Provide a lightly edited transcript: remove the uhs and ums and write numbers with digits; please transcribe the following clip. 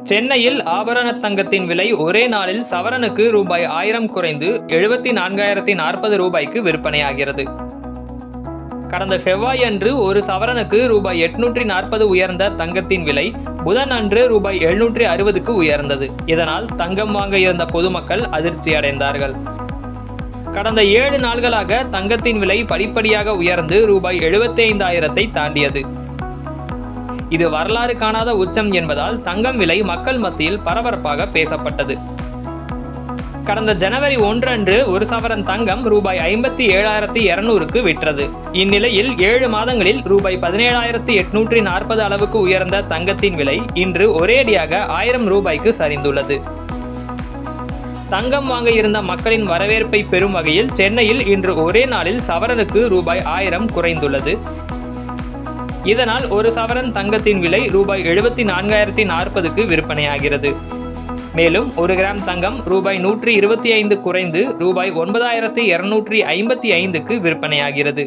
சென்னையில் ஆபரண தங்கத்தின் விலை ஒரே நாளில் சவரனுக்கு ரூபாய் 1000 குறைந்து 74,040 ரூபாய்க்கு விற்பனையாகிறது. கடந்த செவ்வாயன்று ஒரு சவரனுக்கு ரூபாய் 840 உயர்ந்த தங்கத்தின் விலை புதன் அன்று ரூபாய் 760க்கு உயர்ந்தது. இதனால் தங்கம் வாங்க இருந்த பொதுமக்கள் அதிர்ச்சி அடைந்தார்கள். கடந்த 7 நாள்களாக தங்கத்தின் விலை படிப்படியாக உயர்ந்து ரூபாய் 75,000ஐ தாண்டியது. இது வரலாறு காணாத உச்சம் என்பதால் தங்கம் விலை மக்கள் மத்தியில் பரபரப்பாக பேசப்பட்டது. கடந்த ஜனவரி 1 அன்று ஒரு சவரன் தங்கம் ரூபாய் 57,200க்கு விற்றது. இந்நிலையில் 7 மாதங்களில் ரூபாய் 17,840 அளவுக்கு உயர்ந்த தங்கத்தின் விலை இன்று ஒரேடியாக 1000 ரூபாய்க்கு சரிந்துள்ளது. தங்கம் வாங்க இருந்த மக்களின் வரவேற்பை பெறும் வகையில் சென்னையில் இன்று ஒரே நாளில் சவரனுக்கு ரூபாய் 1000 குறைந்துள்ளது. இதனால் ஒரு சவரன் தங்கத்தின் விலை ரூபாய் 74,040க்கு விற்பனையாகிறது. மேலும் 1 கிராம் தங்கம் ரூபாய் 125 குறைந்து ரூபாய் 9,255க்கு விற்பனையாகிறது.